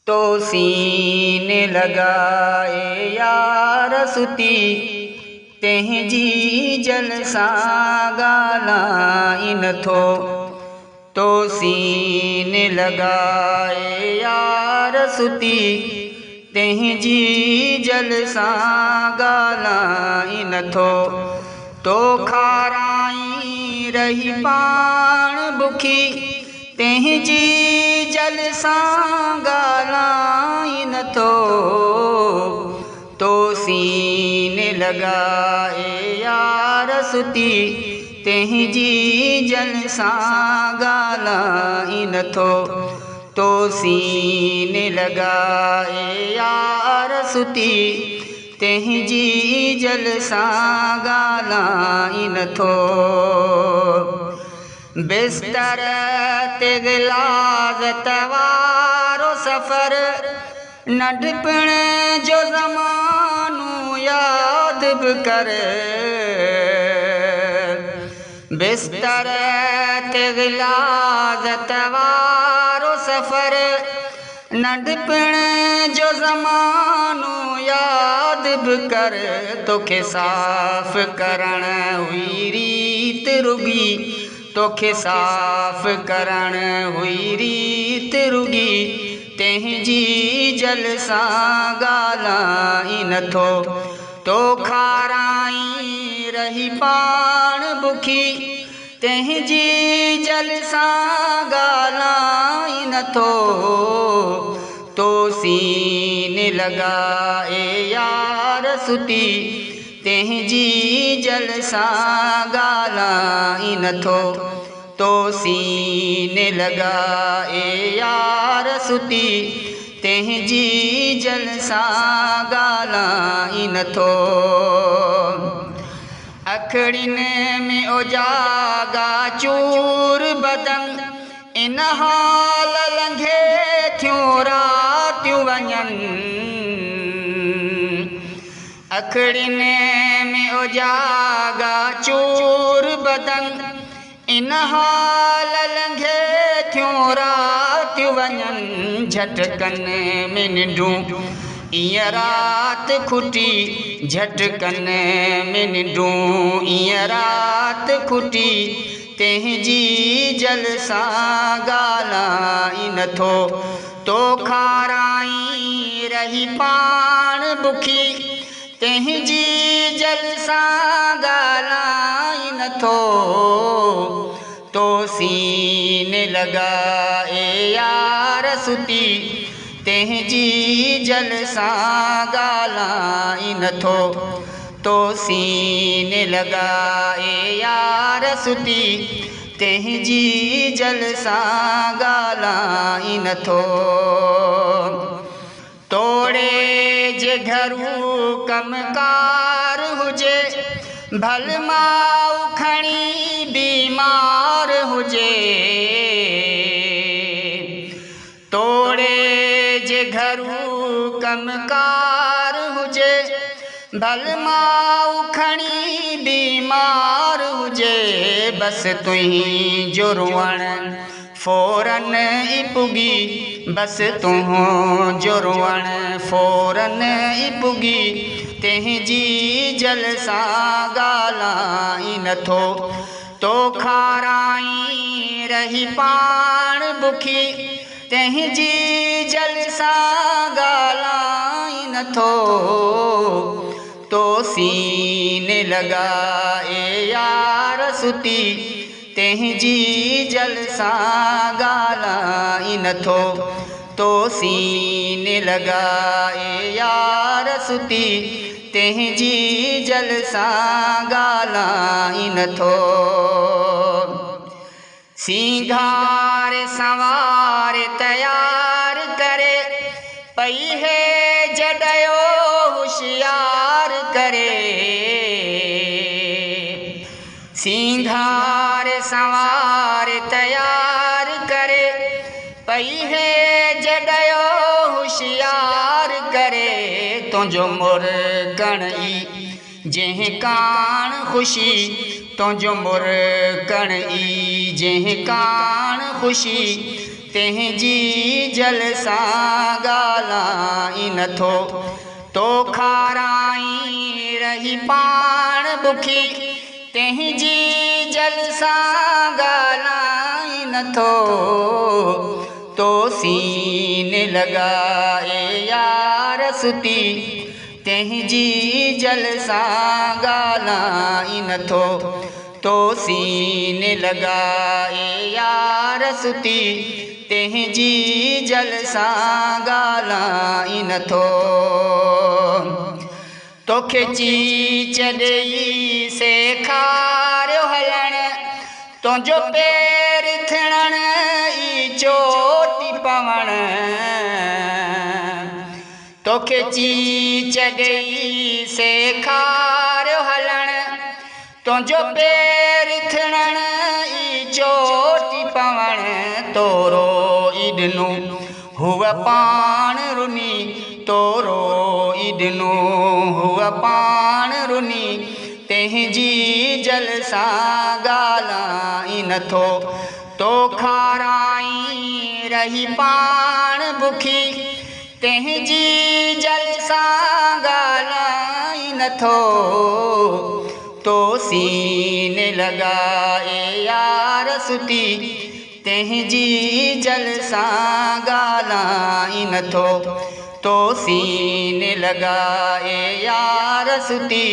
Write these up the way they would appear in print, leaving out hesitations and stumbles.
तो सीने लगाए यार सुती तंहिंजी जलसा ॻाल्हाई नथो। तो सीने लगाए यार सुती तंहिंजी जलसा ॻाल्हाई नथो। तो खाराई रही पाण बुखी तंहिंजी जलसा ॻाल्हाई नथो। तो सीने लगाए यार सुती तंहिंजी जलसा ॻाल्हाई नथो। तो सीने लगाए यार सुती तंहिंजी जलसा ॻाल्हाई नथो। बिस्तर ते गिलाज़त वारो सफ़र नंढपण जो ज़मानो याद बि कर। बिस्तर ते गिलाज़त वारो सफ़र नंढपण जो ज़मानो याद बि कर। तोखे साफ़ करण हुई रीत रुगी, तोखे साफ़ करण हुई रीत रुगी तंहिंजी जलसा ॻाल्हाई नथो। तो खाराई रही पाण बुखी तंहिंजी जलसा ॻाल्हाई नथो। तो सीने लगाए यार सुती तंहिंजी जलसा ॻाल्हाई नथो। तो सीने लगाए यार सुती तंहिंजी जलसा ॻाल्हाई नथो। अखड़ियुनि में उजागा चूर बदन इन हाल लंघे थियूं रातियूं वञनि। अखड़ियुनि में उजागा चूर बदन इन हाल लंघे थियूं रातियूं वञनि। झटकन में निंढूं ईअं राति खुटी, झटकन में निंढूं ईअं राति खुटी तंहिंजी जलसा ॻाल्हाई नथो। तो खाराई रही पाण बुखी तंहिंजी जलसा ॻाल्हाई नथो। तो सीने लगाए यार सुती तंहिंजी जलसा ॻाल्हाई नथो। तो सीने लगाए यार सुती तंहिंजी जलसा ॻाल्हाई नथो। तोड़े जे घरू कमकार हुजे भल माउ खणी बीमार हुजे। तोड़े जे घरू कमकार हुजे भल माउ खणी बीमार हुजे। बस तुंहिंजो रुअण फौरन ई पुगी, बस तुंहिंजो रुअण फौरन ई पुगी तंहिंजी जलसा ॻाल्हाई नथो। तो खाराई रही पाण बुखी तंहिंजी जलसा ॻाल्हाई नथो। तो सीने लगाए यार सुती तंहिंजी जलसा ॻाल्हाई नथो। तो सीने लगाए यार सुती तंहिंजी जलसा ॻाल्हाई नथो। सींघार सवार तयार करे पई है जॾयो होशियार करे। सींघार सवार तयार करे पई है जॾयो होशियार करे। तुंहिंजो मुर्गण ई जंहिं कान ख़ुशी, तुंहिंजो मुर्गण ई जंहिं कान ख़ुशी तंहिंजी जल सां ॻाल्हाई नथो तो खाराई रही पाण बुखी तंहिंजी जल सां ॻाल्हाई नथो तो सीने लॻाए यार सुती तंहिंजी जल सां ॻाल्हाई नथो तो सीने लॻाए यार सुती तंहिंजी जल सां ॻाल्हाई नथो तोखे चीच ॾेई सेखारियो हलण तुंहिंजो पेर थियण ई चोटी पवण तोखे चीच ॾेई सेखारियो हलण तुंहिंजो पेर थियण ई चोटी पवण तोरो ई ॾिनो हुअ पाण रुनी तोरो ई ॾिनो हुअ पाण रुनी तंहिंजी जल सां ॻाल्हाई नथो तो खाराई रही पाण बुखी तंहिंजी जल सां ॻाल्हाई नथो तो सीने लॻाए यार सुती तंहिंजी जल सां ॻाल्हाई नथो तो सीने लॻाए यार सुती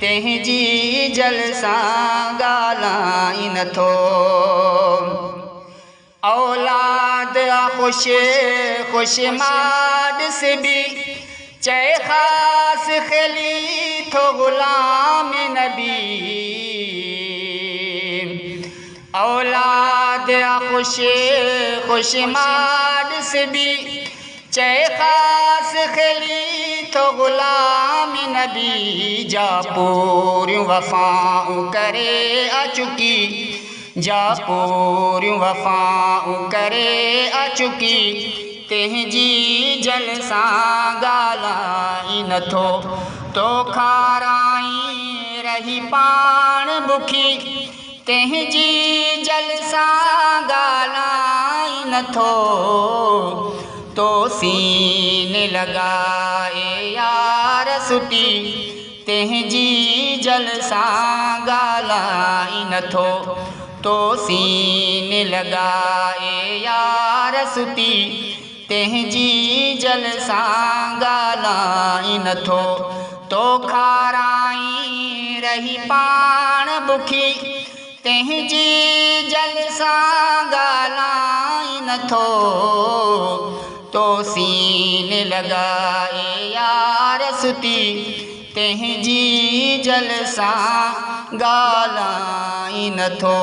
तंहिंजी जल सां ॻाल्हाई नथो औलाद ख़ुश ख़ुश माॾिस बि चए ख़ासि खेली थो ग़ुलाम नबी औलाद ख़ुश ख़ुश माॾिस बि चए ख़ासि खेली थो ग़ुलाम नबी जा पूरियूं वफ़ाऊं करे अचुकी जा पूरियूं वफ़ाऊं करे अचुकी तंहिंजी जल सां ॻाल्हाई नथो तो खाराई रही पाण बुखी तंहिंजी जल सां ॻाल्हाई नथो तो सीने लॻाए यार सुती तंहिंजी जल सां ॻाल्हाई नथो तो सीने लॻाए यार सुती तंहिंजी जल सां ॻाल्हाई नथो तो खाराई रही पाण बुखी तंहिंजी जल सां ॻाल्हाई नथो तो सीने लॻाए यार सुती तंहिंजी जल सां ॻाल्हाई नथो